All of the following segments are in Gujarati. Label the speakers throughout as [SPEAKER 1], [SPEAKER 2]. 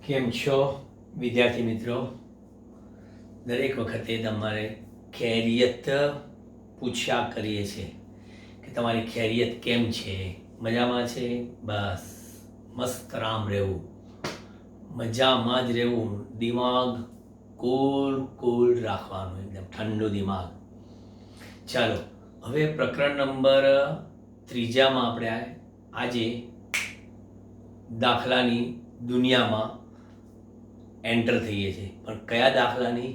[SPEAKER 1] કેમ છો વિદ્યાર્થી મિત્રો? દરેક વખતે તમારે ખૈરિયત પૂછ્યા કરીએ છીએ કે તમારી ખૈરિયત કેમ છે, મજામાં છે? બસ મસ્ત રામ રહેવું, મજામાં જ રહેવું, દિમાગ કુલ રાખવાનું, એકદમ ઠંડુ દિમાગ. ચાલો હવે પ્રકરણ નંબર 3માં આપણે આજે દાખલાની દુનિયામાં એન્ટર થઈએ છીએ. પણ કયા દાખલાની?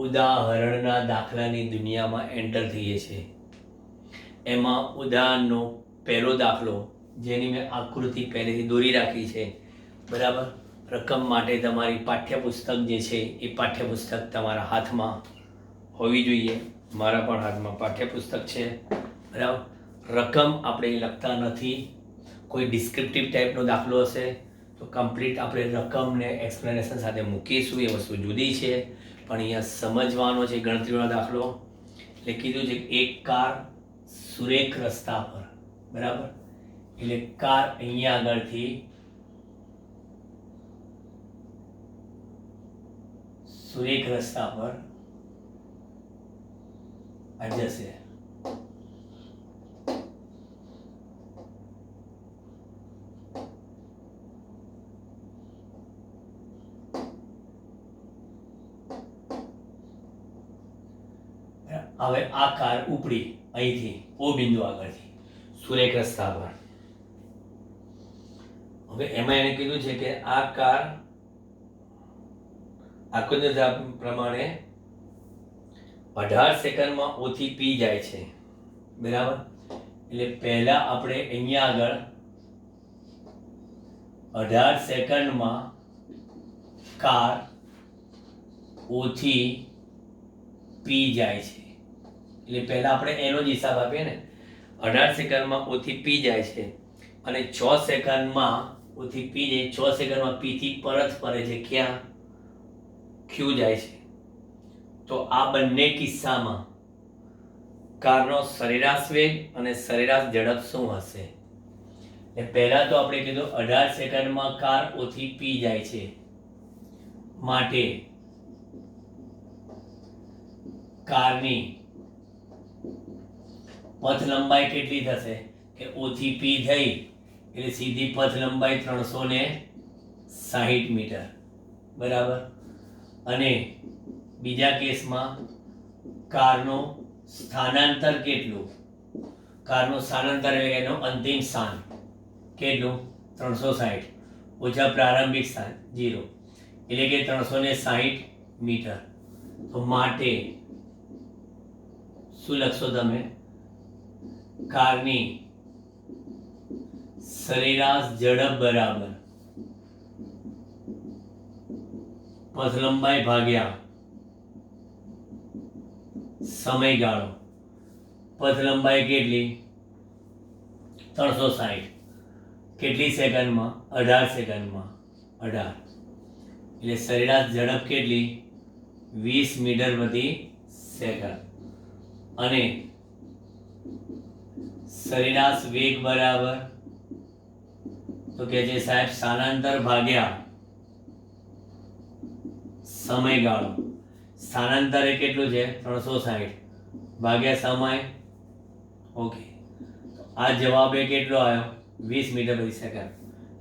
[SPEAKER 1] ઉદાહરણના દાખલાની દુનિયામાં એન્ટર થઈએ છીએ. એમાં ઉદાહરણનો પહેલો દાખલો, જેની મેં આકૃતિ પહેલેથી દોરી રાખી છે, બરાબર. રકમ માટે તમારી પાઠ્યપુસ્તક જે છે એ પાઠ્યપુસ્તક તમારા હાથમાં હોવી જોઈએ. મારા પણ હાથમાં પાઠ્યપુસ્તક છે, બરાબર. રકમ આપણે લખતા નથી. કોઈ ડિસ્ક્રિપ્ટિવ ટાઈપનો દાખલો હશે તો કમ્પ્લીટ આપણે રકમને એક્સપ્લેનેશન સાથે મૂકીશું, એ વસ્તુ જુદી છે. પણ અહીંયા સમજવાનો છે ગણતરીનો દાખલો. એટલે કીધું છે એક કાર સુરેખ રસ્તા પર, બરાબર. એટલે કાર અહીંયા આગળથી સુરેખ રસ્તા પર આ જશે. હવે આ કાર ઉપડી અહીંથી ઓ બિંદુ આગળથી સુરેખ રસ્તા પર. હવે એમાં એને કીધું છે કે આ કાર આકૃતિ પ્રમાણે 18 સેકન્ડમાં O થી P જાય છે, બરાબર. એટલે પહેલા આપણે અહીંયા આગળ 18 સેકન્ડમાં કાર O થી P જાય છે. એટલે પહેલા આપણે એનો જ હિસાબ આપીએ ને. 18 સેકન્ડમાં O થી P જાય છે અને 6 સેકન્ડમાં O થી P જાય. 6 સેકન્ડમાં P થી પરત ફરે છે, ક્યાં? Q જાય છે. તો આ બંને કિસ્સામાં કારનો સરેરાશ વેગ અને સરેરાશ ઝડપ શું હશે? એટલે પહેલા તો આપણે કીધું 18 સેકન્ડમાં કાર O થી P જાય છે, માટે કારની પથ લંબાઈ કેટલી થશે? કે O થી P થઈ એટલે સીધી પથ લંબાઈ 360 મીટર, બરાબર. અને બીજા કેસમાં કારનો સ્થાનાંતર કેટલું? કારનું સ્થાનાંતર એટલે એનું અંતિમ સ્થાન કેટલું? 360 ઓછા પ્રારંભિક સ્થાન 0 એટલે કે 360 મીટર. તો માટે શું લખશો તમે? કારની સરેરાશ ઝડપ બરાબર પથ લંબાઈ ભાગ્યા સમયગાળો. પથ લંબાઈ કેટલી? 360. કેટલી સેકન્ડમાં? 18 સેકન્ડમાં. 18 એટલે સરેરાશ ઝડપ કેટલી? 20 મીટર પ્રતિ સેકન્ડ. અને સરેરાશ વેગ બરાબર તો કે છે સાહેબ સ્થાનાંતર ભાગ્યા સમયગાળો. સ્થાનાંતર એ કેટલું છે? 360 ભાગ્યા સમય. ઓકે, આ જવાબ એ કેટલો આવ્યો? 20 મીટર પ્રતિ સેકન્ડ.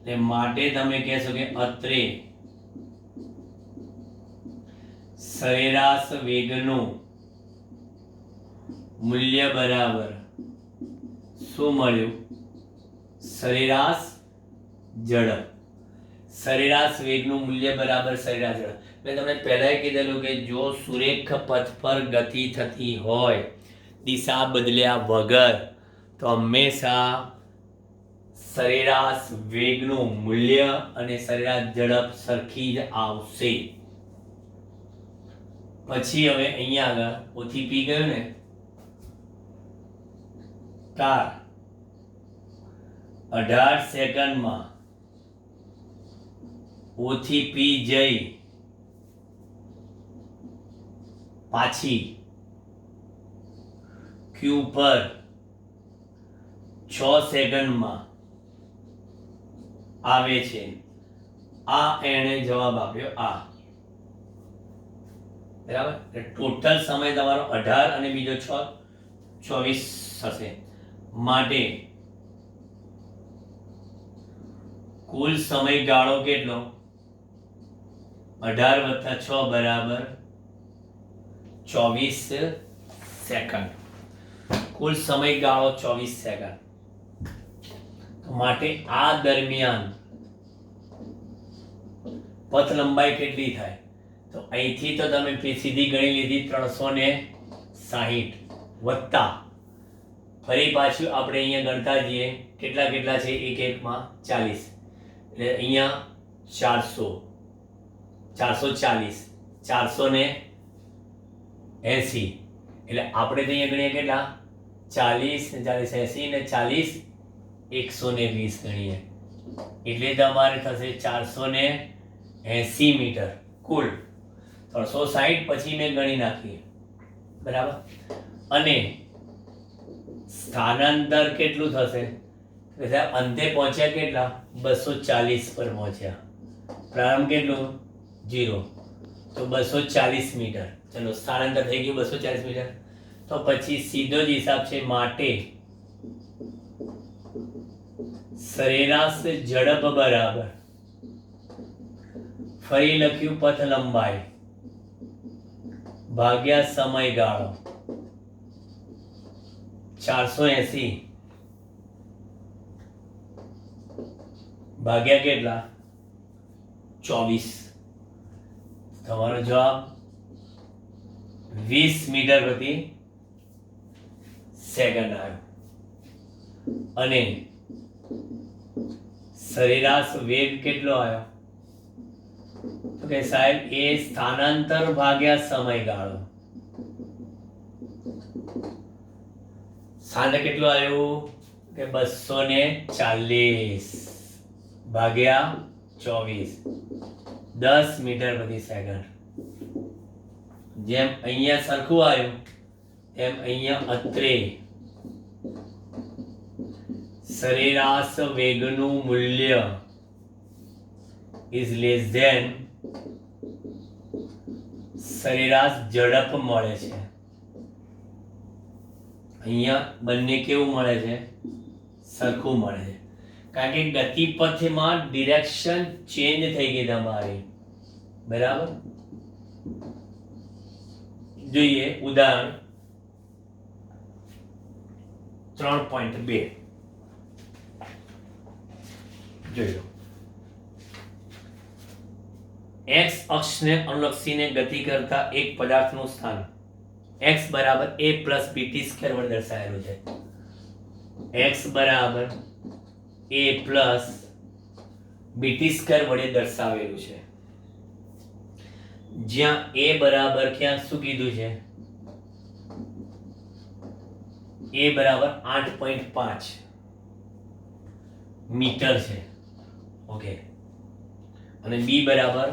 [SPEAKER 1] એટલે માટે તમે કહેશો કે અત્રે સરેરાશ વેગનું મૂલ્ય બરાબર શું મળ્યું? સરેરાશ ઝડપ. સરેરાશ વેગનું મૂલ્ય બરાબર સરેરાશ ઝડપ. મેં તમને પહેલાંય કીધેલું કે જો સુરેખ પથ પર ગતિ થતી હોય દિશા બદલ્યા વગર તો હંમેશા સરેરાશ વેગનું મૂલ્ય અને સરેરાશ ઝડપ સરખી જ આવશે. પછી હવે અહીંયા આગળ O થી P ગયો ને, કાર 18 સેકન્ડમાં O થી P જઈ પાછી Q પર 6 સેકન્ડમાં આવે છે. આ એણે જવાબ આપ્યો આ. બરાબર. ટોટલ સમય તમારો 18 અને બીજો 24 થશે. માટે કુલ સમયગાળો કેટલો? 18 + 6 બરાબર 24 સેકન્ડ. કુલ સમયગાળો 24 સેકન્ડ. માટે આ દરમિયાન પથ લંબાઈ કેટલી થાય? તો અહીંથી તો તમે સીધી ગણી લીધી 360 વત્તા ફરી પાછું આપણે અહીંયા ગણતા જઈએ કેટલા કેટલા છે એક એકમાં 40 એટલે અહીંયા 400 440 480 એટલે આપણે તો અહીંયા ગણીએ કેટલા 40 ને 40 80 ને 40 120 ગણીએ એટલે તમારે થશે 480 મીટર કુલ. 360 પછી મેં ગણી નાખી બરાબર. અને સ્થાનાંતર કેટલું થશે? અંતે પહોંચ્યા કેટલા? 240 પર પહોંચ્યા. પ્રારંભ કેટલું? 0. તો 240 મીટર. ચલો સ્થાનાંતર થઈ ગયું 240 મીટર. તો પછી સીધો જ હિસાબ છે. માટે સરેરાશ ઝડપ બરાબર ફરી લખ્યું પથ લંબાઈ ભાગ્યા સમયગાળો 480 ભાગ્યા કેટલા? 24. તમારો જવાબ 20 મીટર પ્રતિ સેકન્ડ આવ્યો. અને સરેરાશ વેગ કેટલો આવ્યો? તો કે સાહેબ એ સ્થાનાંતર ભાગ્યા સમયગાળો. સ્થાનાંતર કેટલું આવ્યું? કે 240 ભાગ્યા 24 10 મીટર પ્રતિ સેકન્ડ. જેમ અહીંયા સરખું આવ્યું એમ અહીંયા અત્રે સરેરાશ વેગનું મૂલ્ય is less than સરેરાશ ઝડપ મળે છે. અહીંયા બંને કેવું મળે છે? સરખું મળે છે. કારણ કે ગતિપથમાં ડિરેક્શન ચેન્જ થઈ ગઈ તમારી. બરાબર. જોઈએ ઉદાહરણ 3.2 જોઈ લો. x અક્ષને અનુલક્ષીને ગતિ કરતા એક પદાર્થનું સ્થાન x બરાબર a પ્લસ bt સ્ક્વેર વડે દર્શાવેલું છે. x બરાબર a પ્લસ bt સ્ક્વેર વડે દર્શાવેલું છે. જ્યાં a બરાબર ક્યાં શું કીધું છે? a બરાબર 8.5 મીટર છે. ઓકે. અને b બરાબર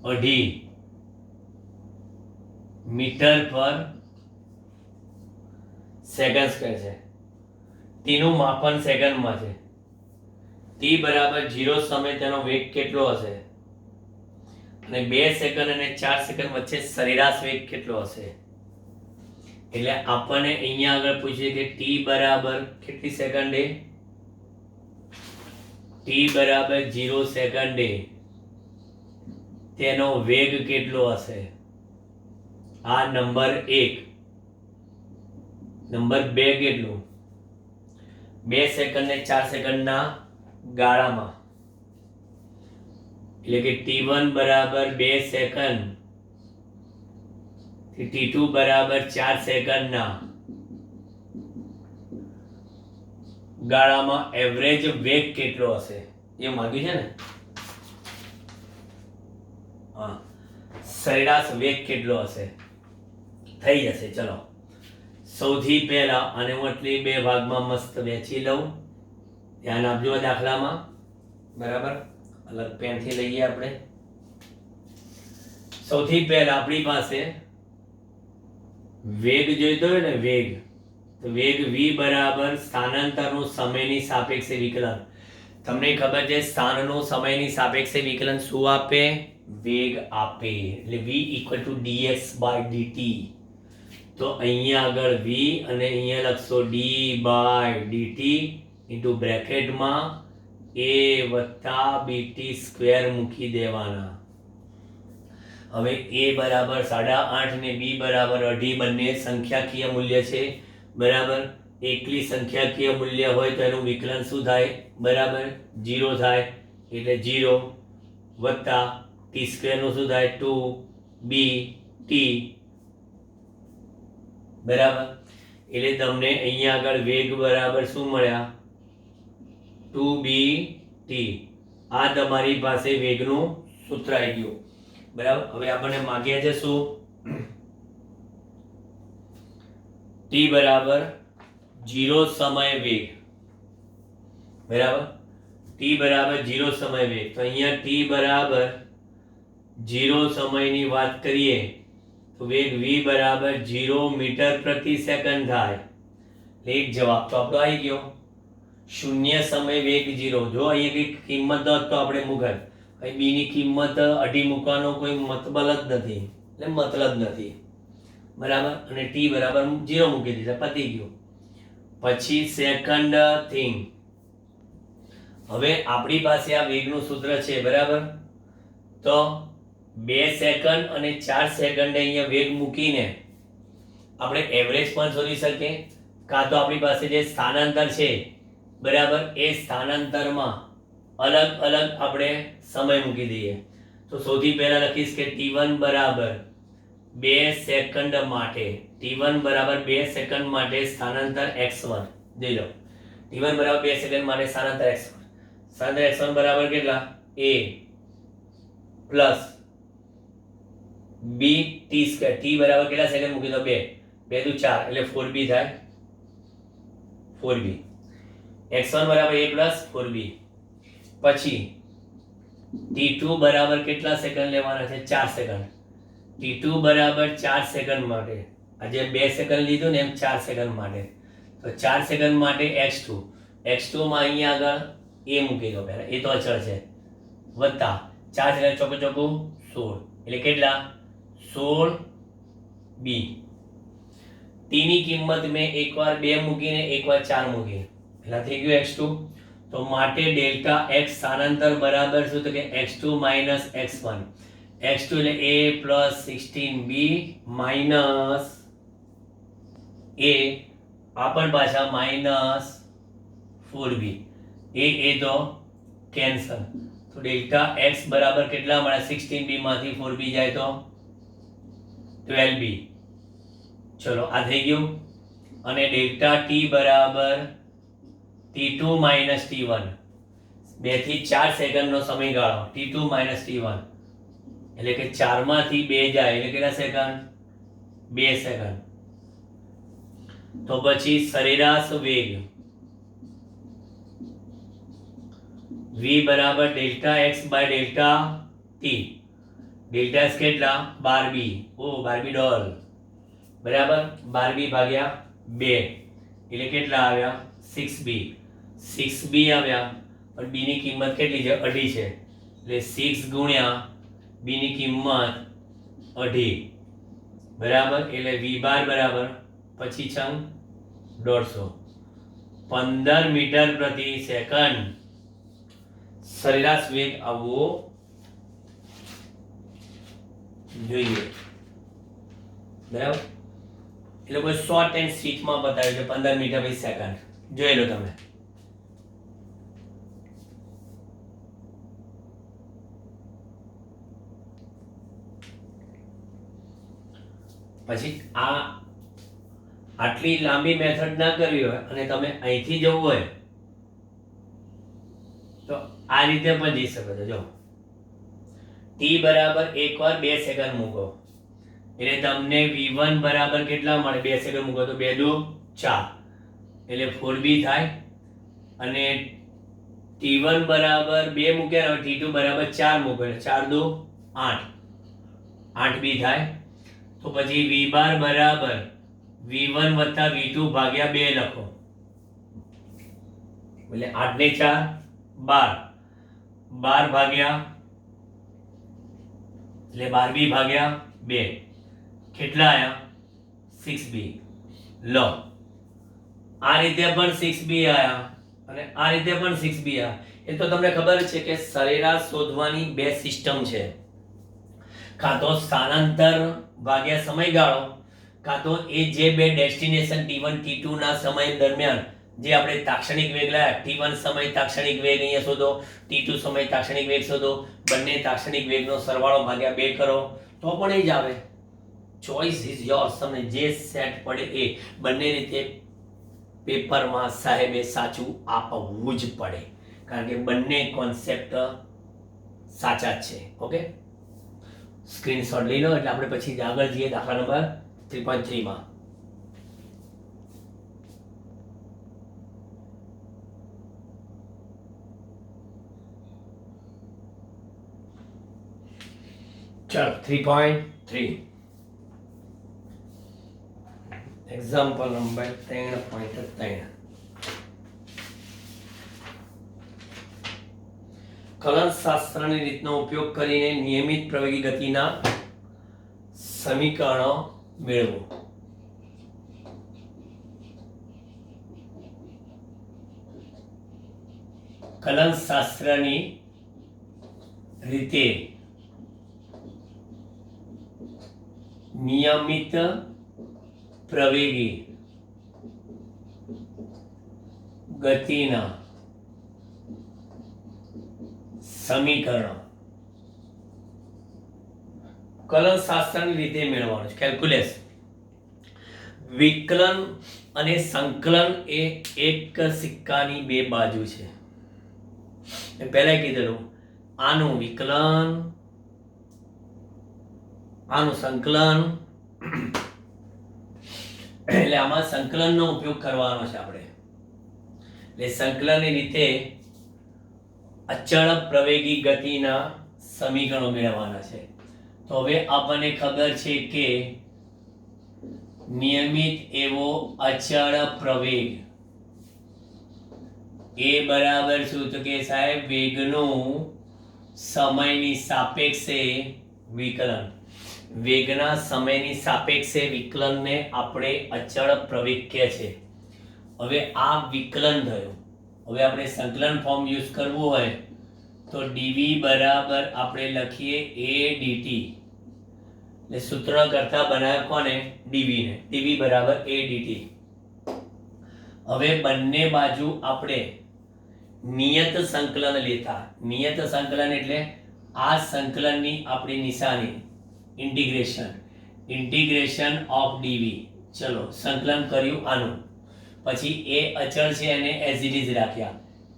[SPEAKER 1] 2.5 મીટર પર સેકન્ડ સ્ક્વેર છે. તેનું માપન સેકન્ડમાં છે. t બરાબર 0 સમય તેનો વેગ કેટલો હશે? અને 2 સેકન્ડ અને 4 સેકન્ડ વચ્ચે સરેરાશ વેગ કેટલો હશે? એટલે આપણને અહીંયા આગળ પૂછીએ કે t બરાબર કેટલી સેકન્ડે? t બરાબર 0 સેકન્ડે તેનો વેગ કેટલો હશે? આ નંબર 1. નંબર 2 કેટલું? 2 સેકન્ડ ને 4 સેકન્ડના ગાળામાં એટલે કે t1 બરાબર 2 સેકન્ડ થી t2 બરાબર 4 સેકન્ડના ગાળામાં એવરેજ વેગ કેટલો હશે? એ માંગ્યું છે ને. હા, સરેરાશ વેગ કેટલો હશે? થઈ જશે. ચલો સૌથી પહેલા આને હું એટલી બે ભાગમાં મસ્ત વહેંચી લઉં. ધ્યાન આપજો દાખલામાં. બરાબર. અલગ પેનથી લઈએ આપણે. સૌથી પહેલા આપણી પાસે વેગ જોઈતો હોય ને, વેગ. તો વેગ v બરાબર સ્થાનાંતરનું સમયની સાપેક્ષે વિકલન. તમને ખબર છે સ્થાનનું સમયની સાપેક્ષે વિકલન શું આપે? વેગ આપે. એટલે v equal to dx by dt. તો અહીંયા આગળ v અને અહીંયા લખશો d બાય dt ઇન્ટુ બ્રેકેટમાં a વત્તા bt સ્ક્વેર મૂકી દેવાના. હવે a બરાબર 8.5 ને b બરાબર 2.5 બંને સંખ્યાકીય મૂલ્ય છે. બરાબર, એકલી સંખ્યાકીય મૂલ્ય હોય તો એનું વિકલન શું થાય? બરાબર 0 થાય. એટલે 0 વત્તા t સ્ક્વેર નું શું થાય? 2b t. બરાબર, એટલે તમને અહીંયા આગળ વેગ બરાબર શું મળ્યા? 2b t. આ તમારી પાસે વેગનું સૂત્ર આવી ગયું. બરાબર, હવે આપણને માંગ્યા છે શું? t બરાબર 0 સમય વેગ. બરાબર, t બરાબર 0 સમય વેગ. તો અહીંયા t બરાબર 0 સમયની વાત કરીએ તો વેગ v બરાબર 0 મીટર પ્રતિ સેકન્ડ થાય. એક જવાબ તો આપણો આવી ગયો. શૂન્ય સમય વેગ 0. જો અહીંયા કઈ કિંમત હોત તો આપણે મૂકત. અહીં b ની કિંમત 2.5 મૂકવાનો કોઈ મતલબ જ નથી. એટલે મતલબ નથી. બરાબર, અને t બરાબર 0 મૂકી દીધા, પતી ગયું. પછી સેકન્ડ થિંગ, હવે આપણી પાસે આ વેગનું સૂત્ર છે. બરાબર, તો 2 સેકન્ડ અને 4 સેકન્ડે અહીંયા વેગ મૂકીને આપણે એવરેજ પણ શોધી શકીએ, કાં તો આપણી પાસે જે સ્થાનાંતર છે, બરાબર, એ સ્થાનાંતરમાં અલગ અલગ આપણે સમય મૂકી દઈએ. તો સૌથી પહેલા લખીશ કે t1 બરાબર 2 સેકન્ડ માટે, t1 બરાબર 2 સેકન્ડ માટે સ્થાનાંતર x1 દઈ લો. t1 બરાબર 2 સેકન્ડ માટે સ્થાનાંતર x1. સ્થાનાંતર x1 બરાબર કેટલા? a plus b t square. t બરાબર કેટલા સેકન્ડ મૂકી દો? 2 2 દુ 4 એટલે 4b થાય. 4b x1 બરાબર a પ્લસ 4b. પછી t2 બરાબર કેટલા સેકન્ડ લેવાના છે? 4 સેકન્ડ. t2 બરાબર 4 સેકન્ડ માટે, આજે 2 સેકન્ડ લીધું ને એમ 4 સેકન્ડ માટે. તો 4 સેકન્ડ માટે x2. x2 માં અહીંયા આગળ a મૂકી દો પહેલા, એ તો અચળ છે, વત્તા 4 સેકન્ડ ચોકો ચોકું 16 એટલે કેટલા? 16b. t ની કિંમત મેં એકવાર 2 મૂકીને એકવાર 4 મૂકી, પહેલા થઈ ગયું x2. તો માટે ડેલ્ટા x સ્થાનાંતર બરાબર શું? તો કે x2 માઇનસ x1. x2 એટલે a plus 16b minus a, આ પણ પાછા માઇનસ 4b. એ તો કેન્સલ. તો ડેલ્ટા x બરાબર કેટલા મળે? 16b માંથી 4b જાય તો 12b. ચલો, આ થઈ ગયું. અને ડેલ્ટા t બરાબર t2 માઇનસ t1. 2 થી 4 સેકન્ડનો સમયગાળો, t2 માઇનસ t1 એટલે કે 4 માંથી 2 જાય એટલે કેટલા સેકન્ડ? 2 સેકન્ડ. તો પછી સરેરાશ વેગ v બરાબર delta x by delta t. Delta x કેટલા? 12b. ઓ 12b ડોલ. બરાબર, 12b ભાગ્યા 2 એટલે કેટલા આવ્યા? 6b. 6b આવ્યા, પણ b ની કિંમત કેટલી છે? 2.5 છે. એટલે 6 ગુણ્યા b ની કિંમત 2.5. બરાબર, એટલે v બાર બરાબર પછી છંગ 150. 15 મીટર પ્રતિ સેકન્ડ સરેરાશ વેગ આવવો જોઈએ. બરાબર, એટલે કોઈ શોર્ટ એન્ડ સ્વીટમાં બતાવ્યું છે 15 મીટર પ્રતિ સેકન્ડ. જોઈ લો તમે. પછી આટલી લાંબી મેથડ ના કરવી હોય અને તમે અહીંથી જવું હોય તો આ રીતે પણ જઈ શકો છો. જો t બરાબર એકવાર 2 સેકન્ડ મૂકો એટલે તમને v1 બરાબર કેટલા મળે? 2 સેકન્ડ મૂકો તો 2 દુ 4 એટલે 4b થાય. અને t1 બરાબર 2 મૂક્યા, t2 બરાબર 4 મૂકો એટલે 4 દુ 8 8b થાય. તો પછી v બાર બરાબર v1 વત્તા v2 ભાગ્યા 2 લખો એટલે 8 ને 4 12 ભાગ્યા એટલે 12b ભાગ્યા 2 કેટલા આયા 6b લો આ રીતે પણ 6b આયા અને આ રીતે પણ 6b આયા એ તો તમને ખબર છે કે સરેરાશ શોધવાની બે સિસ્ટમ છે કાં તો સ્થાનાંતર ભાગ્યા સમયગાળો કાં તો એ જે બે ડેસ્ટિનેશન T1 T2 ના સમય દરમિયાન જે આપણે તાક્ષણિક વેગ લાયા T1 સમય તાક્ષણિક વેગ અહીંયા શોધો T2 સમય તાક્ષણિક વેગ શોધો બંને તાક્ષણિક વેગનો સરવાળો ભાગ્યા 2 કરો તો પણ એ જ આવે ચોઇસ ઇઝ યોર્સ તમને જે સેટ પડે એ બંને રીતે પેપરમાં સાહેબે સાચું આપવું જ પડે કારણ કે બંને કોન્સેપ્ટ સાચા જ છે ઓકે સ્ક્રીનશોટ લઈ લો એટલે આપણે પછી આગળ જઈએ દાખલા નંબર 3.3 માં ચલો 3.3 એક્ઝામ્પલ નંબર 3.3 કલનશાસ્ત્રની રીતનો ઉપયોગ કરીને નિયમિત પ્રવેગી ગતિના સમીકરણો મેળવો કલનશાસ્ત્રની રીતે નિયમિત પ્રવેગી ગતિના સમીકરણ કલનશાસ્ત્રની રીતે મેળવવાનું છે કેલ્ક્યુલેશન વિકલન અને સંકલન એ એક સિક્કાની બે બાજુ છે મેં પહેલા કીધેલું આનું વિકલન આનું સંકલન એટલે આમાં સંકલનનો ઉપયોગ કરવાનો છે આપણે એટલે સંકલનની રીતે અચળ પ્રવેગી ગતિના સમીકરણો મેળવવાના છે તો હવે આપણને ખબર છે કે નિયમિત એવો અચળ પ્રવેગ એ બરાબર શું તો કે સાહેબ વેગનું સમયની સાપેક્ષે વિકલન વેગના સમયની સાપેક્ષે વિકલનને આપણે અચળ પ્રવેગ કહે છે હવે આ વિકલન થયું હવે આપણે સંકલન ફોર્મ યુઝ કરવું હોય તો dv બરાબર આપણે લખીએ a dt એટલે સૂત્ર કરતા બનાવ્યા કોને dv ને dv બરાબર a dt હવે બંને બાજુ આપણે નિયત સંકલન લેતા નિયત સંકલન એટલે આ સંકલનની આપણી નિશાની ઇન્ટિગ્રેશન ઓફ dv ચલો સંકલન કર્યું આનું પછી એ અચળ છે અને એઝ ઇટ ઇઝ રાખ્યા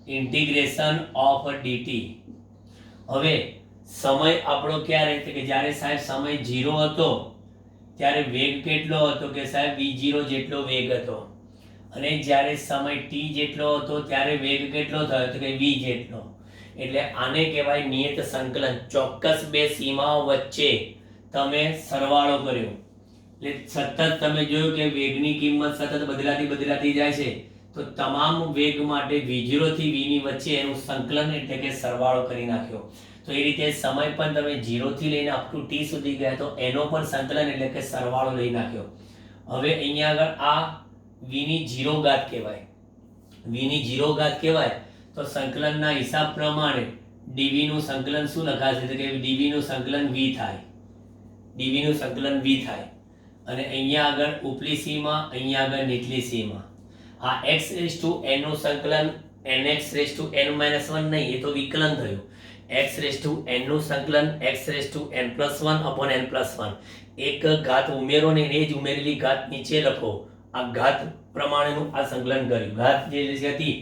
[SPEAKER 1] ઇન્ટિગ્રેશન ઓફ dt હવે સમય આપણો ક્યારે એટલે કે જ્યારે સાહેબ સમય 0 હતો ત્યારે વેગ કેટલો હતો કે સાહેબ v0 જેટલો વેગ હતો અને જ્યારે સમય t જેટલો હતો ત્યારે વેગ કેટલો થયો તો કે v જેટલો એટલે આને કહેવાય નિયત સંકલન ચોક્કસ બે સીમાઓ વચ્ચે તમે સરવાળો કર્યો એટલે સતત તમે જોયું કે વેગની કિંમત સતત બદલાતી જાય છે તો તમામ વેગ માટે v0 થી v ની વચ્ચે એનું સંકલન એટલે કે સરવાળો કરી નાખ્યો તો એ રીતે સમય પણ તમે 0 થી લઈને અપ ટુ t સુધી ગયા તો એનો પણ સંકલન એટલે કે સરવાળો લઈ નાખ્યો હવે અહીંયા આગળ આ v ની 0 ઘાત કહેવાય v ની 0 ઘાત કહેવાય તો સંકલનના હિસાબ પ્રમાણે dv નું સંકલન શું લખાશે તો કે dv નું સંકલન v થાય dv નું સંકલન v થાય અને અહીંયા આગળ ઉપલી સીમા અહીંયા આગળ નીચલી સીમા આ x રેઝ ટુ n નું સંકલન nx રેઝ ટુ n - 1 નહીં એ તો વિકલન થયું x રેઝ ટુ n નું સંકલન x rays two n + 1 / n + 1 એક ઘાત ઉમેરો ને એ જ ઉમેરેલી ઘાત નીચે લખો આ ઘાત પ્રમાણેનું આ સંકલન કર્યું ઘાત જે હતી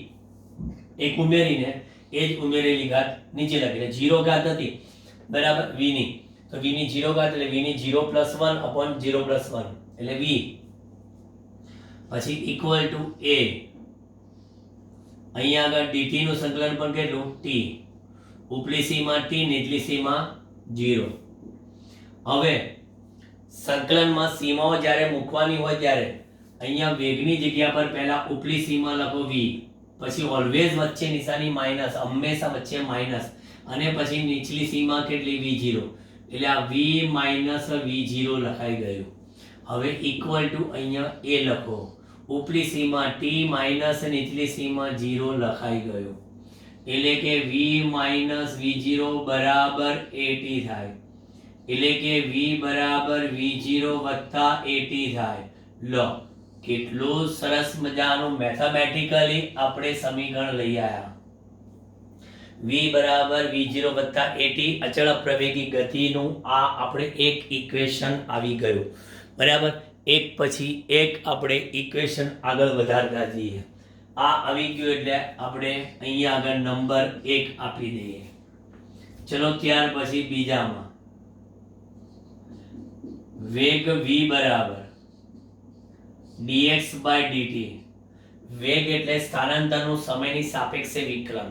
[SPEAKER 1] એક ઉમેરીને એ જ ઉમેરેલી ઘાત નીચે લખી એટલે 0 ઘાત હતી બરાબર v ની તો v ની 0 ઘાત એટલે v ની 0 + 1 / 0 + 1 એટલે v પછી ઇક્વલ ટુ a અહીંયા આગળ dt નું સંકલન પણ કેટલું t ઉપલી સીમા t નીચલી સીમા 0 હવે સંકલનમાં સીમાઓ જ્યારે મૂકવાની હોય ત્યારે અહીંયા વેગની જગ્યા પર પહેલા ઉપલી સીમા લખો v પછી ઓલવેઝ વચ્ચે નિશાની માઇનસ, હંમેશા વચ્ચે માઇનસ, અને પછી નીચલી સીમા કેટલી v0, એટલે આ v માઇનસ v0 લખાઈ ગયું. હવે ઇક્વલ ટુ અહીંયા a લખો, ઉપલી સીમા t માઇનસ નીચલી સીમા 0 લખાઈ ગયું, એટલે કે v માઇનસ v0 બરાબર at થાય, એટલે કે v બરાબર v0 વત્તા at થાય. લો, કેટલું સરસ મજાનું મેથેમેટિકલી આપણે સમીકરણ લઈ આવ્યા. v બરાબર v0 વત્તા at અચળ પ્રવેગી ગતિનું આ આપણે એક ઇક્વેશન આવી ગયું. બરાબર, એક પછી એક આપણે ઇક્વેશન આગળ વધારતા જઈએ. આ આવી ગયું એટલે આપણે અહીંયા આગળ નંબર 1 આપી દઈએ. ચલો ત્યાર પછી બીજામાં વેગ v બરાબર dx by dt. વેગ એટલે સ્થાનાંતરનું સમયની સાપેક્ષે વિકલન.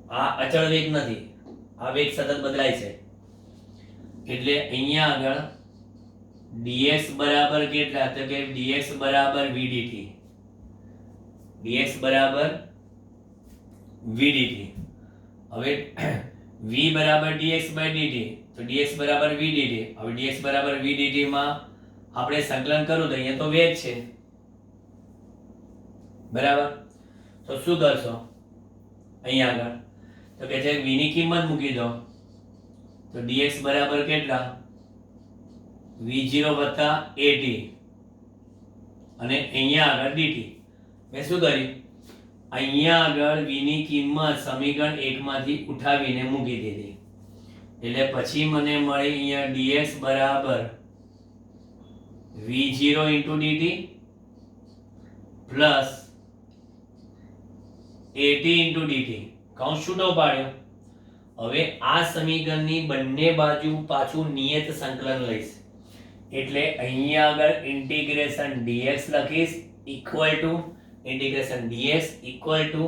[SPEAKER 1] આ અચળ વેગ નથી, આ વેગ સતત બદલાય છે. એટલે અહીંયા આગળ dx બરાબર કેટલા, તો કે dx બરાબર v dt, dx બરાબર v dt. હવે v બરાબર dx by dt, તો dx બરાબર v dt. હવે dx બરાબર v dt માં આપણે સંકલન કરું તો અહીંયા તો વેગ છે. બરાબર, તો શું કરશો અહીંયા આગળ, તો કે છે v ની કિંમત મૂકી દો, તો dx બરાબર કેટલા, v0 વત્તા at, અને અહીંયા આગળ dt. મેં શું કર્યું, અહીંયા આગળ v ની કિંમત સમીકરણ 1 માંથી ઉઠાવીને મૂકી દીધી, એટલે પછી મને મળી અહીંયા dx બરાબર v0 into dt plus at into dt. કૌંસ છૂટો પાડ્યો. હવે આ સમીકરણની બંને બાજુ પાછું નિયત સંકલન લઈશ, એટલે અહીંયા આગળ ઇન્ટિગ્રેશન dx લખીશ equal to integration dx equal to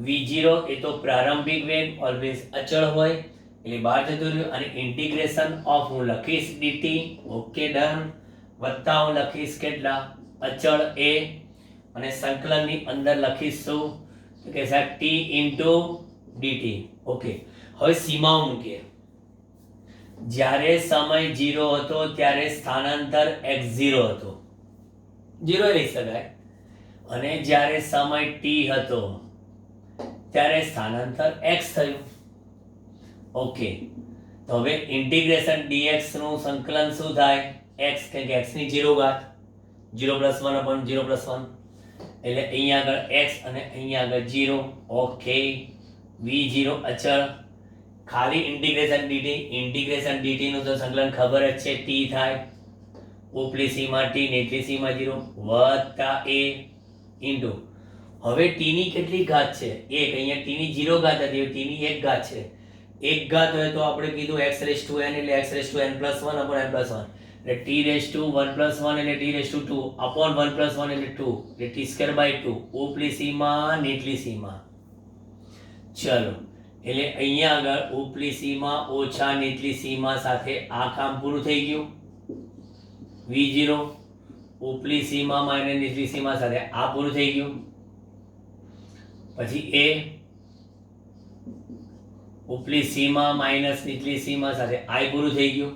[SPEAKER 1] v0, એ તો પ્રારંભિક વેગ ઓલવેઝ અચળ હોય એટલે બહાર જતું રહ્યું, અને ઇન્ટિગ્રેશન ઓફ હું લખીશ dt. Okay done. વત્તા હું લખીશ કેટલા, અચળ a, અને સંકલનની અંદર લખીશ શું, તો કે સાહેબ t into dt. ઓકે, હવે સીમાઓ મૂકીએ. જ્યારે સમય 0 હતો ત્યારે સ્થાનાંતર x0 હતો, 0 લઈ શકાય, અને જ્યારે સમય t હતો ત્યારે સ્થાનાંતર x થયું. ઓકે, તો હવે ઇન્ટિગ્રેશન dx નું સંકલન શું થાય, x, કે x ની 0 ઘાત, 0 + 1 upon 0 + 1, એટલે અહીંયા આગળ x અને અહીંયા આગળ 0. ઓકે, v0 અચળ, ખાલી ઇન્ટિગ્રેશન dt નું તો સંકલન ખબર જ છે, t થાય, ઉપલી સીમા t નીચલી સીમા 0 વત્તા a ઇન્ટુ, હવે t ની કેટલી ઘાત છે, 1. અહીંયા t ની 0 ઘાત હતી, t ની 1 ઘાત છે. 1 ઘાત હોય તો આપણે કીધું x raised to n એટલે x raised to n + 1 upon n + 1, એટલે t raised to 1 + 1 એટલે t raised to 2 upon 1 + 1 એટલે 2, એટલે t²/2, ઉપલી સીમા નીચલી સીમા. ચલો, એટલે અહીંયા આગળ ઉપલી સીમા ઓછા નીચલી સીમા સાથે આ કામ પૂરું થઈ ગયું. v0 ઉપલી સીમા માઇનસ નીચલી સીમા સાથે આ પૂરું થઈ ગયું. પછી a ઉપલી સીમા માઇનસ નીચલી સીમા સાથે i પૂરું થઈ ગયું.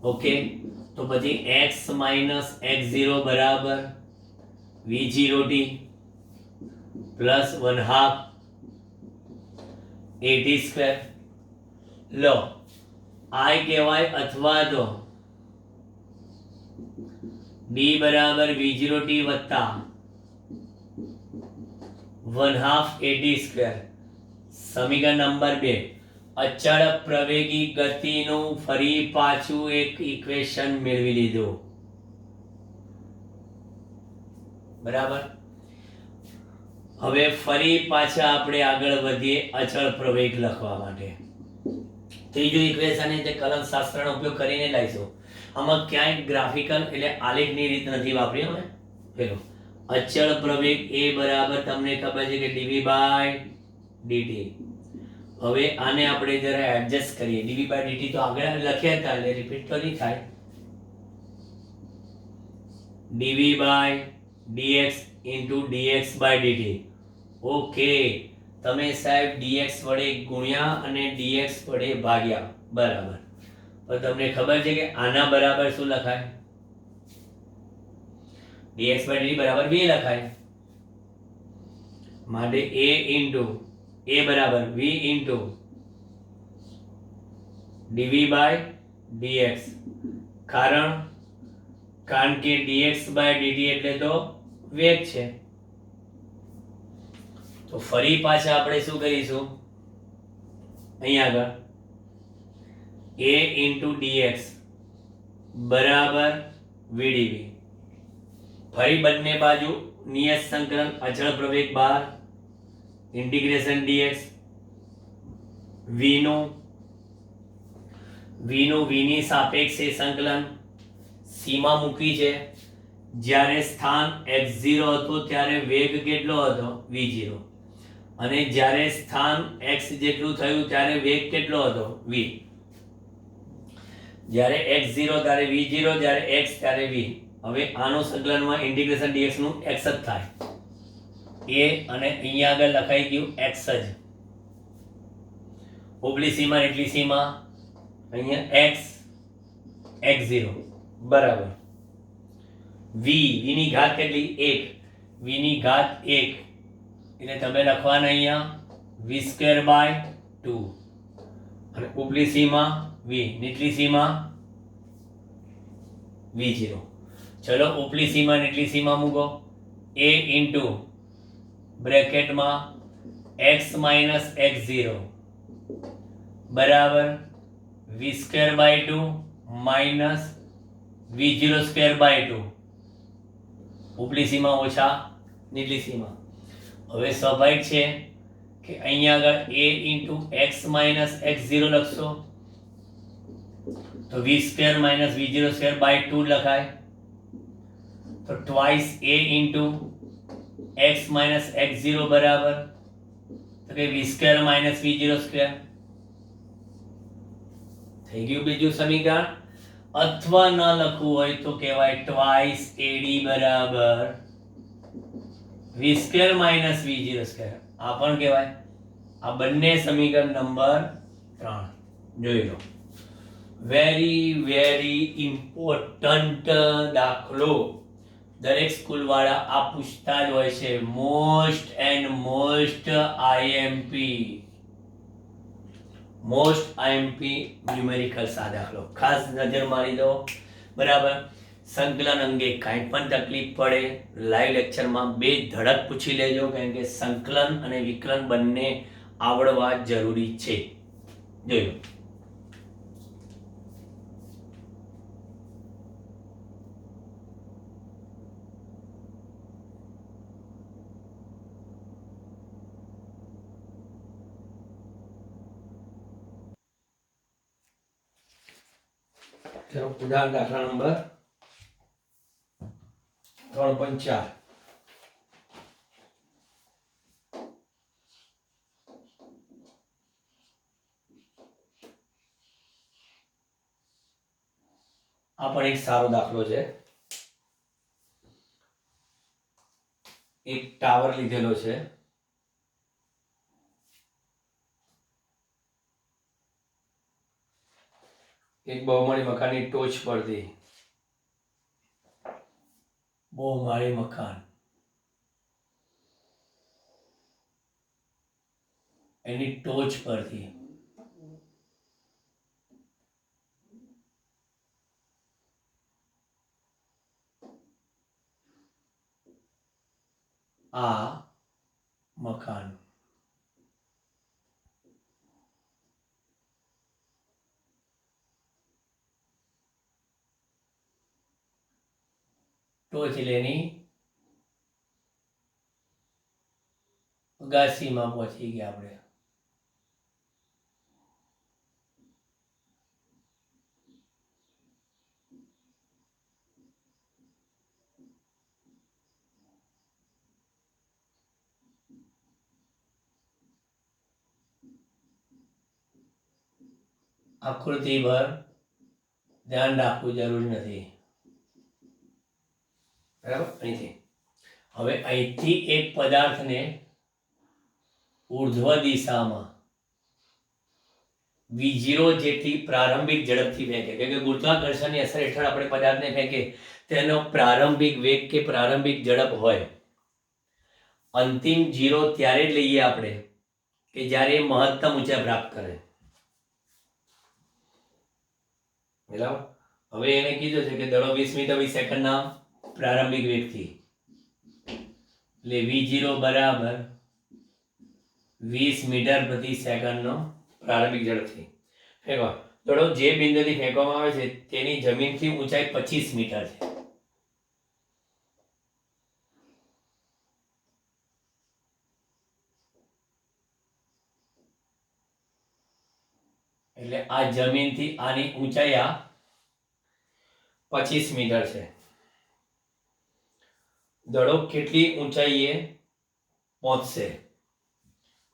[SPEAKER 1] ઓકે, તો પછી x માઇનસ x0 બરાબર v0t plus 1/2 at². Law, i કહેવાય અથવા તો d બરાબર v0t વત્તા 1/2 at². સમીકરણ નંબર 2, અચળ પ્રવેગી ગતિનું ફરી પાછું એક ઇક્વેશન મેળવી લીધું. બરાબર, હવે ફરી પાછા આપણે આગળ વધીએ અચળ પ્રવેગ લખવા માટે. ત્રીજું ઇક્વેશન એ કલમ શાસ્ત્રનો ઉપયોગ કરીને લાવીશું. આમાં ક્યાંય ગ્રાફિકલ એટલે આલેખની રીત નથી વાપરી અમે. પેલો અચળ પ્રવેગ a બરાબર તમને ખબર છે કે dv/dt. હવે આને આપણે જરા એડજસ્ટ કરીએ. dv/dt તો આગળ લખ્યા હતા એટલે રિપીટ તો નહીં થાય. dv/dt dx into dx by dt. Okay, તમે સાહેબ dx વડે ગુણ્યા અને dx વડે ભાગ્યા, બરાબર. પણ તમને ખબર છે કે આના બરાબર શું લખાય? dx by dt બરાબર 2 લખાય. માટે a into a બરાબર v into dv by dx. કારણ કે dx by dt એટલે તો વેગ છે. તો ફરી પાછા આપણે શું કરીશું? અહીંયા આગળ a into dx બરાબર vdv. ફરી બંને બાજુ નિયત સંકલન અચળ પ્રવેગ બહાર, ઇન્ટિગ્રેશન dx v નું v ની સાપેક્ષે સંકલન, સીમા મૂકી છે. જ્યારે સ્થાન x0 હતું ત્યારે વેગ કેટલો હતો? v0. અને જ્યારે સ્થાન x જેટલું થયું ત્યારે વેગ કેટલો હતો? v. જ્યારે x0 ત્યારે v0, જ્યારે x ત્યારે v. હવે આનું સંકલનમાં ઇન્ટિગ્રેશન dx નું x જ થાય. એ અને અહીંયા આગળ લખાઈ ગયું x જ. ઉપલી સીમા એટલી સીમા અહીંયા x x0 બરાબર v ની ઘાત કેટલી? 1. v ની ઘાત 1 એટલે તમે લખવાના અહીંયા v² by 2 અને ઉપલી સીમા v, નીચલી સીમા v0. ચલો ઉપલી સીમા નીચલી સીમા મૂકો. a into બ્રેકેટમાં x minus x0 બરાબર v² by 2 minus v0² by 2. ઉપલી સીમા ઓછા નીચલી સીમા. હવે સ્વાભાવિક છે કે અહીંયા આગળ a into x minus x0 લખશો તો v² minus v0² by 2 લખાય. તો twice a into x minus x0 બરાબર તો કે v² minus v0². થઈ ગયું બીજું સમીકરણ. અથવા ન લખવું હોય તો કહેવાય twice ad બરાબર v² minus v0². આ પણ કહેવાય. આ બંને સમીકરણ નંબર 3 જોઈ લો. વેરી ઇમ્પોર્ટન્ટ દાખલો. દરેક સ્કૂલ વાળા આ પૂછતા જ હોય છે. મોસ્ટ IMP ન્યુમેરિકલ્સ આ દાખલો ખાસ નજર મારી દો. બરાબર. સંકલન અંગે કાંઈ પણ તકલીફ પડે લાઈવ લેક્ચરમાં બે ધડક પૂછી લેજો, કારણ કે સંકલન અને વિકલન બંને આવડવા જરૂરી છે. જોયો. ચલો ઉદાહરણ દાખલા નંબર 3.4. આ પણ એક સારો દાખલો છે. એક ટાવર લીધેલો છે. એક બહુમાળી મકાનની ટોચ પરથી, બહુમાળી મકાન એની ટોચ પરથી આ મકાન ટોચ લેની અગાસીમાં પહોંચી ગયા આપણે. આકૃતિ પર ધ્યાન રાખવું જરૂરી નથી. બરાબર. અહીંથી હવે અહીંથી એક પદાર્થને ઉર્ધ્વ દિશામાં v0 જેટલી પ્રારંભિક ઝડપથી ફેંકે, કે ગુરુત્વાકર્ષણની અસર હેઠળ આપણે પદાર્થને ફેંકે તેનો પ્રારંભિક વેગ કે પ્રારંભિક ઝડપ હોય, અંતિમ 0 ત્યારે જ લઈએ આપણે કે જ્યારે એ મહત્તમ ઊંચાઈ પ્રાપ્ત કરે. બરાબર. હવે એને કીધું છે કે દડો 20 મીટર પ્રતિ સેકન્ડના પ્રારંભિક વેગથી, એટલે v0 બરાબર 20 મીટર પ્રતિ સેકન્ડનો પ્રારંભિક ઝડપથી ફેંકો. દડો જે બિંદુથી ફેંકવામાં આવે છે તેની જમીનથી ઊંચાઈ 25 મીટર છે. એટલે આ જમીનથી આની ઊંચાઈ આ 25 મીટર છે. દડો કેટલી ઊંચાઈએ પહોંચશે,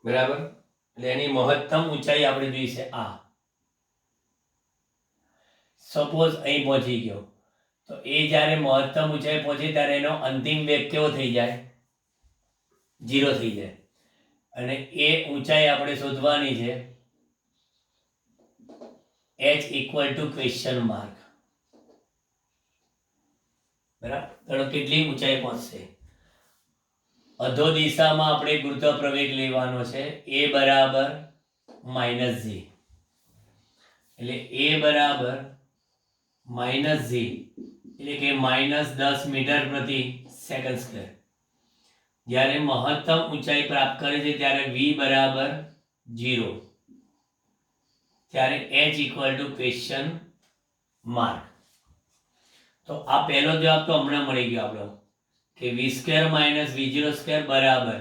[SPEAKER 1] બરાબર? એટલે એની મહત્તમ ઊંચાઈ આપણે જોઈ છે આ. સપોઝ અહીં પહોંચી ગયો તો એ જ્યારે મહત્તમ ઊંચાઈ પહોંચે ત્યારે એનો અંતિમ વેગ કેવો થઈ જાય? 0 થઈ જાય. અને એ ઊંચાઈ આપણે શોધવાની છે h equal to question mark. બરાબર. દડો કેટલી ઊંચાઈ પહોંચશે? અધો દિશામાં આપણે ગુરુત્વ પ્રવેગ લેવાનો છે, a બરાબર -g. એટલે a બરાબર -g એટલે કે -10 મીટર પ્રતિ સેકન્ડ સ્ક્વેર. જ્યારે મહત્તમ ઊંચાઈ પ્રાપ્ત કરે છે ત્યારે v બરાબર 0, ત્યારે h equal to question mark. તો આ પહેલો જવાબ તો હમણાં મળી ગયો આપણો કે v² - v0² બરાબર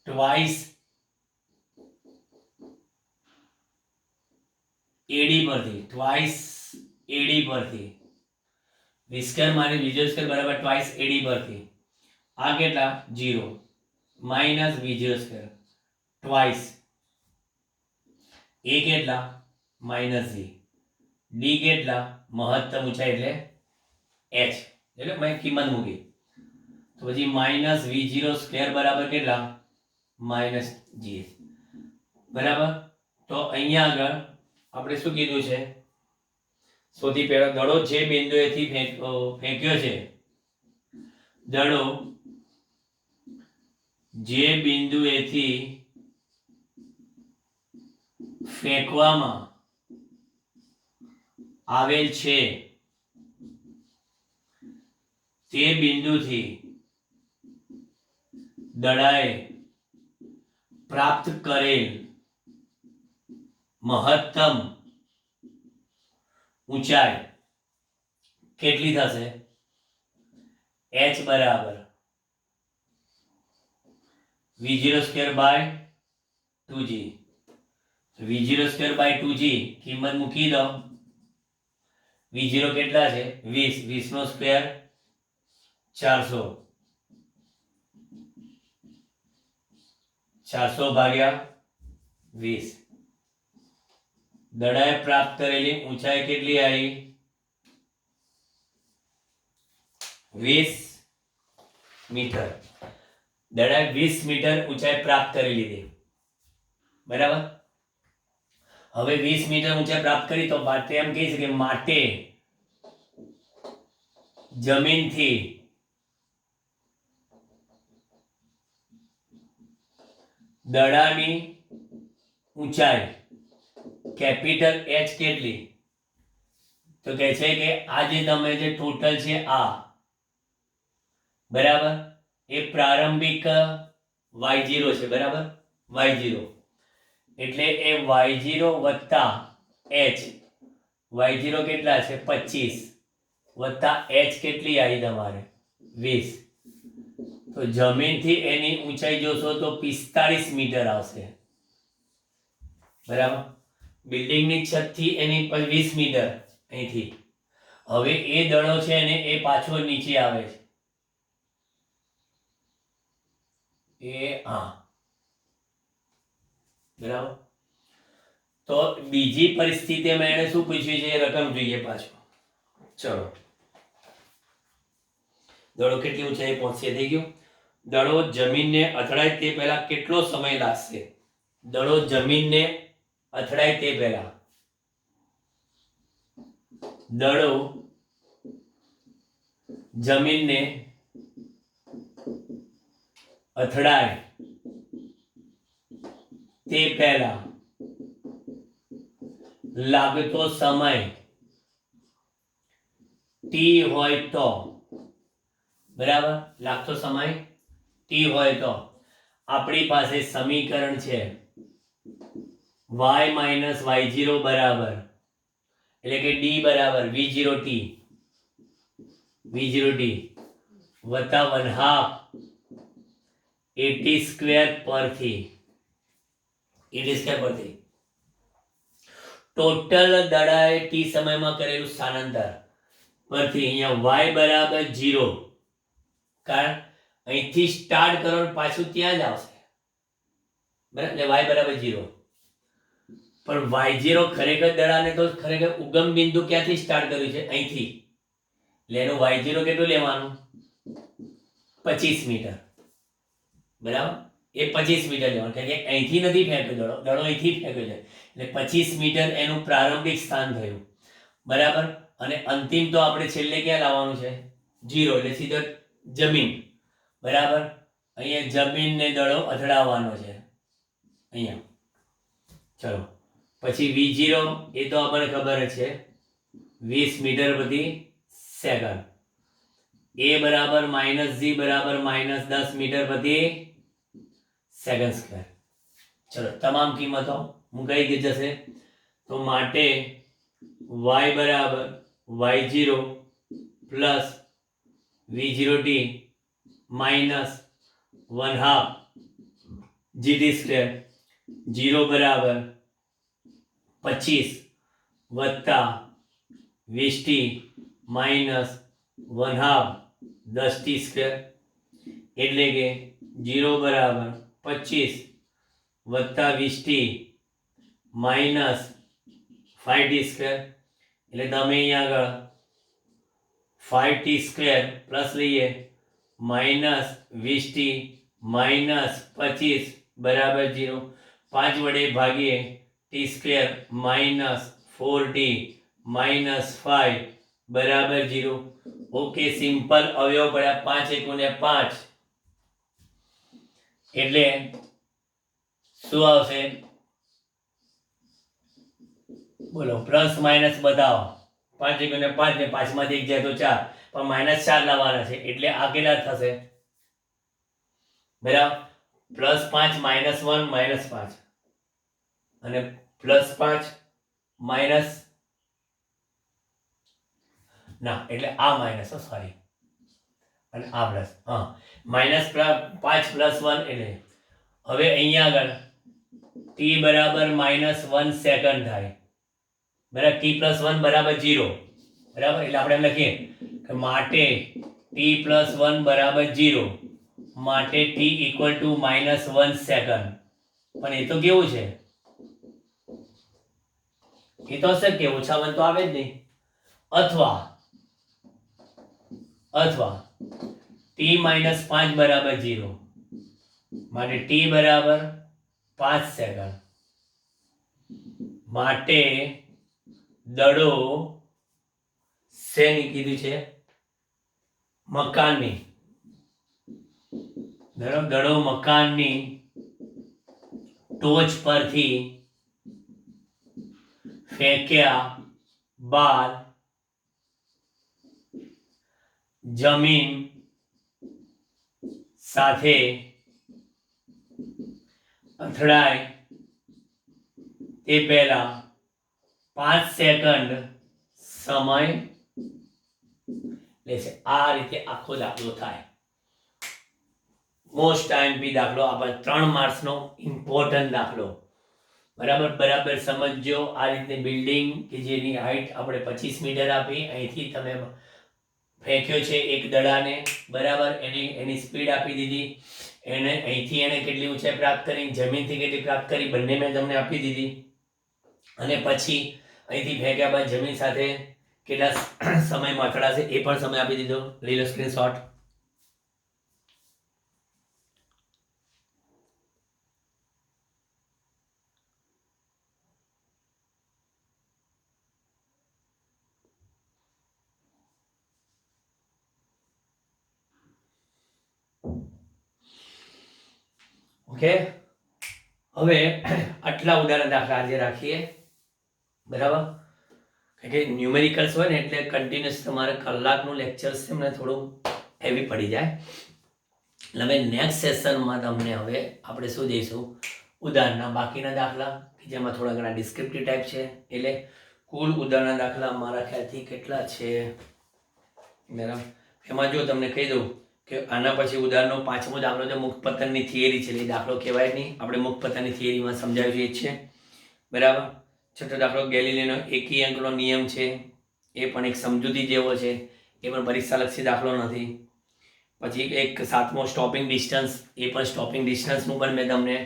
[SPEAKER 1] ટ્વાઇસ AD પરથી, ટ્વાઇસ AD પરથી v² - v0² બરાબર ટ્વાઇસ AD પરથી આ કેટલા? 0 - v0² ટ્વાઇસ a કેટલા? -g, d કેટલા? મહત્તમ ઊંચાઈ એટલે h, એટલે મેં કિંમત મૂકી. તો પછી -v0² બરાબર કેટલા? -g. બરાબર. તો અહીંયા આગળ આપણે શું કીધું છે? સૌથી પહેલો દડો જે બિંદુએથી ફેંક્યો છે, દડો જે બિંદુએથી ફેંકવામાં આવેલ છે તે બિંદુથી દડાએ પ્રાપ્ત કરેલ મહત્તમ ઊંચાઈ કેટલી થશે? h બરાબર v0² by 2g. v0² by 2g કિંમત મૂકી દો. v0 કેટલા છે? 20, 20 નો સ્ક્વેર 400, 400 ભાગ્યા 20. દડાએ પ્રાપ્ત કરેલી ઊંચાઈ કેટલી આવી? 20 મીટર. દડાએ 20 મીટર ઊંચાઈ પ્રાપ્ત કરી લીધી. બરાબર. હવે 20 મીટર ઊંચાઈ પ્રાપ્ત કરી તો માટે એમ કહી છે કે માટે જમીનથી દડાની ઊંચાઈ કેપિટલ H કેટલી? તો કહે છે કે આ જે તમે જે ટોટલ છે આ, બરાબર, એ પ્રારંભિક y0 છે. બરાબર. y0 એટલે એ y0 વત્તા h. y0 કેટલા છે? 25 વત્તા h કેટલી આવી તમારે? 20. તો જમીનથી એની ઊંચાઈ જોશો તો 45 મીટર આવશે. બરાબર. બિલ્ડિંગની છતથી એની 20 મીટર અહીંથી. હવે એ દડો છે ને એ પાછો નીચે આવે છે. એ હા, બરાબર. તો બીજી પરિસ્થિતિમાં એને શું પૂછ્યું છે? રકમ જોઈએ પાછો. ચલો. દડો કેટલી ઊંચાઈ પહોંચશે થઈ ગયું. દડો જમીનને અથડાય તે પહેલા કેટલો સમય લાગશે? દડો જમીનને અથડાય તે પહેલા દડો જમીનને અથડાય તે પહેલા લાગતો સમય ટી હોય તો, બરાબર, લાગતો સમય ટી હોય તો આપણી પાસે સમીકરણ છે y માઇનસ y0 બરાબર, એટલે કે d બરાબર v0t વત્તા 1/2 at સ્ક્વેર પરથી ટોટલ દડાએ ટી સમયમાં કરેલું સ્થાનાંતર પરથી અહીંયા y બરાબર 0, કારણ અહીંથી સ્ટાર્ટ કરો પાછું ત્યાં જ આવશે, બરાબર, એટલે y બરાબર 0. પણ y0 ખરેખર દડાને તો ખરેખર ઉગમ બિંદુ ક્યાંથી સ્ટાર્ટ કર્યું છે? અહીંથી. એટલે એનું y0 કેટલું લેવાનું? 25 મીટર, બરાબર, એ 25 મીટર લેવાનું, કારણ કે અહીંથી નથી ફેંક્યો દડો અહીંથી ફેંક્યો છે, એટલે 25 મીટર એનું પ્રારંભિક સ્થાન થયું, બરાબર. અને અંતિમ તો આપણે છેલ્લે ક્યાં લાવવાનું છે? 0, એટલે સીધો જમીન, બરાબર. અહીંયા જમીનને દડો અથડાવવાનો છે અહીંયા. ચલો, પછી v0 એ તો આપણને ખબર જ છે 20 મીટર પ્રતિ સેકન્ડ. a બરાબર -g બરાબર -10 મીટર પ્રતિ સેકન્ડ સ્ક્વેર. ચલો, તમામ કિંમતો મૂકાઈ જશે. તો માટે y બરાબર y0 plus v0t minus 1/2 gt square, 0 બરાબર 25 વત્તા 20t માઇનસ 1/2 10t સ્ક્વેર, એટલે કે 0 બરાબર 25 વત્તા 20t માઇનસ 5t સ્ક્વેર, એટલે તમે અહીંયા આગળ 5t સ્ક્વેર પ્લસ લઈએ માઇનસ 20t માઇનસ 25 બરાબર 0, 5 વડે ભાગીએ t square minus 4t minus 5 બરાબર 0. ઓકે, સિમ્પલ અવયવ પડ્યા 5 એકુને 5, એટલે શું આવશે? બોલો, પ્લસ માઇનસ બતાવો. 5 એકુને 5 ને 5 માંથી 1 જાય તો 4, પણ -4 લાવવાના છે, એટલે આ કેટલા થશે? બરાબર, +5 -1 -5 અને +5 માઇનસ ના, એટલે આ માઇનસ, સોરી, અને આ પ્લસ, -5 + 1, એટલે હવે અહીંયા આગળ t બરાબર -1 સેકન્ડ થાય, બરાબર. t + 1 બરાબર 0, બરાબર, એટલે આપણે એમ લખીએ કે માટે t + 1 બરાબર 0, માટે t = -1 સેકન્ડ. પણ એ તો કેવું છે? એ તો શક્ય ઓછા 1 તો આવે જ નહીં. અથવા t - 5 બરાબર 0, માટે t બરાબર 5 સેકન્ડ, માટે દડો શેની કીધી છે? મકાનની. દડો મકાનની ટોચ પરથી ફેંક્યા બાદ જમીન સાથે અથડાય તે પહેલા 5 સેકન્ડ સમય લેશે. આ રીતે આખો દાખલો થાય. મોસ્ટ આઈએમપી દાખલો, આપણે 3 માર્ક્સનો ઇમ્પોર્ટન્ટ દાખલો, બરાબર સમજજો. આ રીતે બિલ્ડિંગ કે જેની હાઈટ આપણે 25 મીટર આપી, અહીંથી તમે ફેંક્યો છે એક દડાને, બરાબર, એની સ્પીડ આપી દીધી, એને અહીંથી એને કેટલી ઊંચાઈ પ્રાપ્ત કરી, જમીનથી કેટલી પ્રાપ્ત કરી, બંને મેં તમને આપી દીધી. અને પછી અહીંથી ફેંક્યા બાદ જમીન સાથે કેટલા સમયમાં અથડાશે એ પણ સમય આપી દીધો. લઈ લો સ્ક્રીનશોટ. ઓકે, હવે આટલા ઉદાહરણ દાખલા આજે રાખીએ, બરાબર. કારણ કે ન્યુમેરિકલ્સ હોય ને એટલે કન્ટિન્યુઅસ તમારે કલાકનું લેક્ચર્સ છે મને થોડું હેવી પડી જાય. એટલે હવે નેક્સ્ટ સેશનમાં તમને હવે આપણે શું જઈશું, ઉદાહરણના બાકીના દાખલા કે જેમાં થોડા ઘણા ડિસ્ક્રિપ્ટિવ ટાઈપ છે. એટલે કુલ ઉદાહરણના દાખલા મારા ખ્યાલથી કેટલા છે, બરાબર. એમાં જો તમને કહી દઉં કે આના પછી ઉદાહરણનો 5મો દાખલો છે મુક્ત પતનની થિયરી છે. એ દાખલો કહેવાય નહીં, આપણે મુક્ત પતનની થિયરીમાં સમજાવ્યું છે, બરાબર. છઠ્ઠો દાખલો ગેલિલીનો એકી અંકનો નિયમ છે, એ પણ એક સમજૂતી જેવો છે, એ પણ પરીક્ષાલક્ષી દાખલો નથી. પછી એક 7મો સ્ટોપિંગ ડિસ્ટન્સ, એ પણ સ્ટોપિંગ ડિસ્ટન્સનું પણ મેં તમને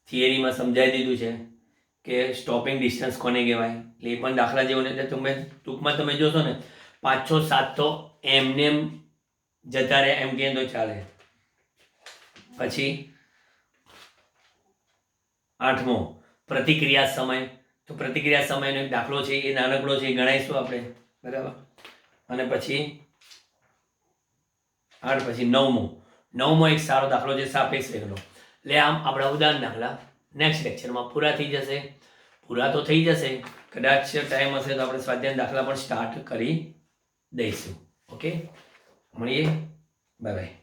[SPEAKER 1] થિયરીમાં સમજાવી દીધું છે કે સ્ટોપિંગ ડિસ્ટન્સ કોને કહેવાય. એટલે એ પણ દાખલા જેવો ને તમે ટૂંકમાં તમે જોશો ને 5, 6, 7 તો એમને એમ જતા રહે એમ કહે તો ચાલે. પછી 8મો પ્રતિક્રિયા સમય, તો પ્રતિક્રિયા સમયનો એક દાખલો છે, એ નાનકડો છે, એ ગણાવીશું આપણે, બરાબર. અને પછી 8 પછી 9મો એક સારો દાખલો છે સાપેક્ષ વેગનો. એટલે આમ આપણા ઉદાહરણ દાખલા નેક્સ્ટ લેક્ચરમાં પૂરા થઈ જશે. પૂરા તો થઈ જશે, કદાચ ટાઈમ હશે તો આપણે સ્વાધ્યાય દાખલા પણ સ્ટાર્ટ કરી દઈશું. ઓકે, મળીએ, બાય બાય.